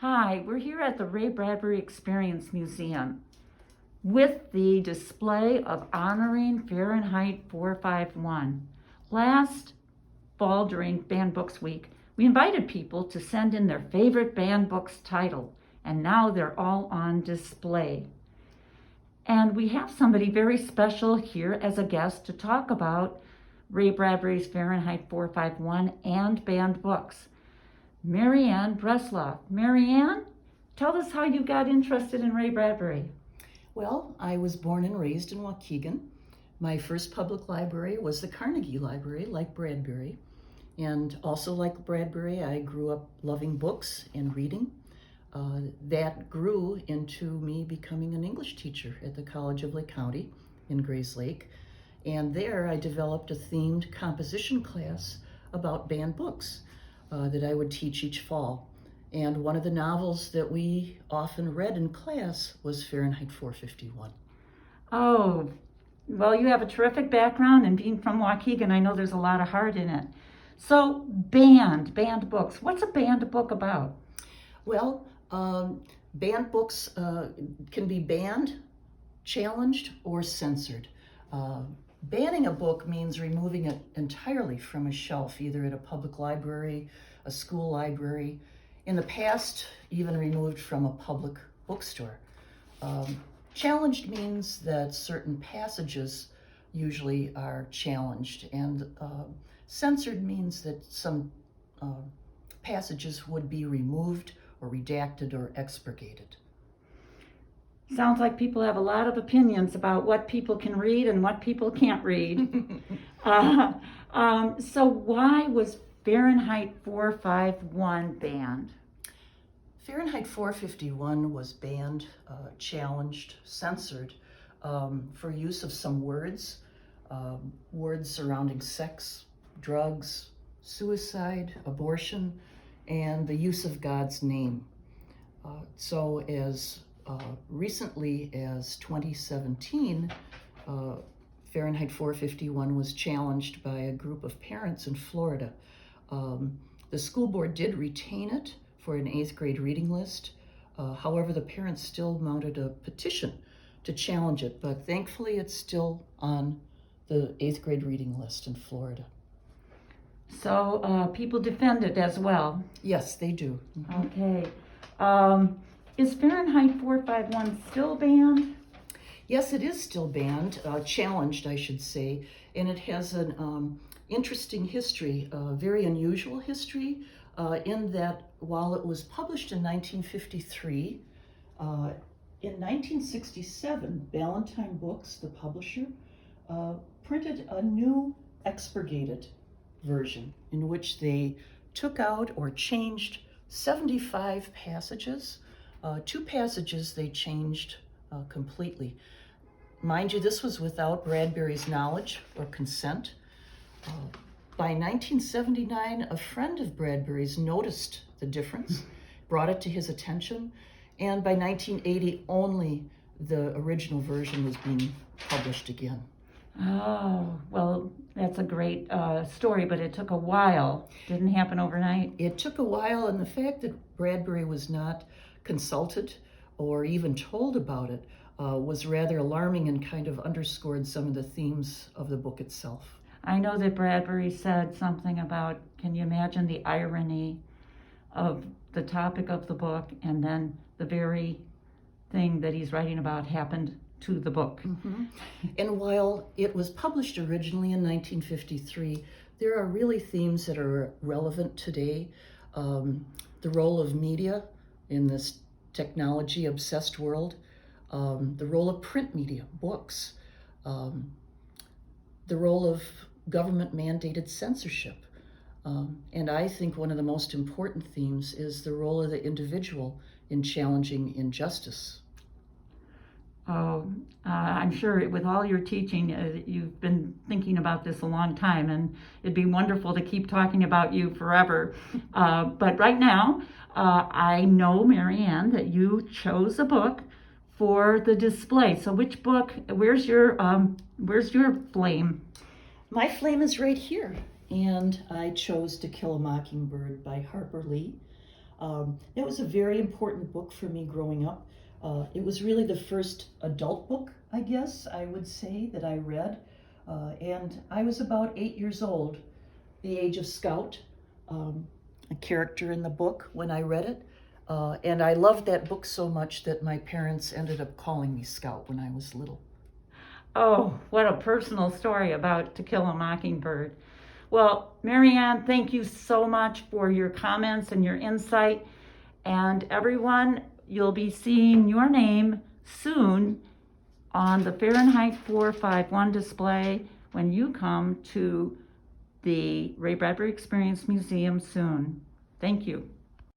Hi, we're here at the Ray Bradbury Experience Museum with the display of honoring Fahrenheit 451. Last fall during Banned Books Week, we invited people to send in their favorite banned books title, and now they're all on display. And we have somebody very special here as a guest to talk about Ray Bradbury's Fahrenheit 451 and banned books. Marianne Bresloff. Marianne, tell us how you got interested in Ray Bradbury. Well, I was born and raised in Wauke-Con. My first public library was the Carnegie Library, like Bradbury. And also like Bradbury, I grew up loving books and reading. That grew into me becoming an English teacher at the College of Lake County in Grays Lake. And there I developed a themed composition class about banned books that I would teach each fall. And one of the novels that we often read in class was Fahrenheit 451. Oh, well, you have a terrific background, and being from Waukegan, I know there's a lot of heart in it. So, banned books. What's a banned book about? Well, banned books can be banned, challenged, or censored. Banning a book means removing it entirely from a shelf, either at a public library, a school library, in the past, even removed from a public bookstore. Challenged means that certain passages usually are challenged, and censored means that some passages would be removed or redacted or expurgated. Sounds like people have a lot of opinions about what people can read and what people can't read. So why was Fahrenheit 451 banned? Fahrenheit 451 was banned, challenged, censored for use of some words surrounding sex, drugs, suicide, abortion, and the use of God's name. So as recently as 2017, Fahrenheit 451 was challenged by a group of parents in Florida. The school board did retain it for an 8th grade reading list. However, the parents still mounted a petition to challenge it, but thankfully it's still on the 8th grade reading list in Florida. So people defend it as well? Yes, they do. Okay. Is Fahrenheit 451 still banned? Yes, it is still banned, challenged, I should say, and it has an interesting history, a very unusual history, in that while it was published in 1953, in 1967, Ballantine Books, the publisher, printed a new expurgated version in which they took out or changed 75 passages. 2 passages they changed completely. Mind you, this was without Bradbury's knowledge or consent. By 1979, a friend of Bradbury's noticed the difference, brought it to his attention, and by 1980, only the original version was being published again. Oh, well, that's a great story, but it took a while. Didn't happen overnight. It took a while, and the fact that Bradbury was not consulted or even told about it was rather alarming and kind of underscored some of the themes of the book itself. I know that Bradbury said something about, can you imagine the irony of the topic of the book and then the very thing that he's writing about happened to the book. Mm-hmm. And while it was published originally in 1953, there are really themes that are relevant today. The role of media in this technology-obsessed world, the role of print media, books, the role of government-mandated censorship. And I think one of the most important themes is the role of the individual in challenging injustice. Oh, I'm sure with all your teaching, you've been thinking about this a long time, and it'd be wonderful to keep talking about you forever. But right now, I know, Marianne, that you chose a book for the display. So which book, where's your flame? My flame is right here, and I chose To Kill a Mockingbird by Harper Lee. It was a very important book for me growing up. It was really the first adult book, I guess I would say, that I read. And I was about 8 years old, the age of Scout, a character in the book when I read it. And I loved that book so much that my parents ended up calling me Scout when I was little. Oh, what a personal story about To Kill a Mockingbird. Well, Marianne, thank you so much for your comments and your insight. And everyone, you'll be seeing your name soon on the Fahrenheit 451 display when you come to the Ray Bradbury Experience Museum soon. Thank you.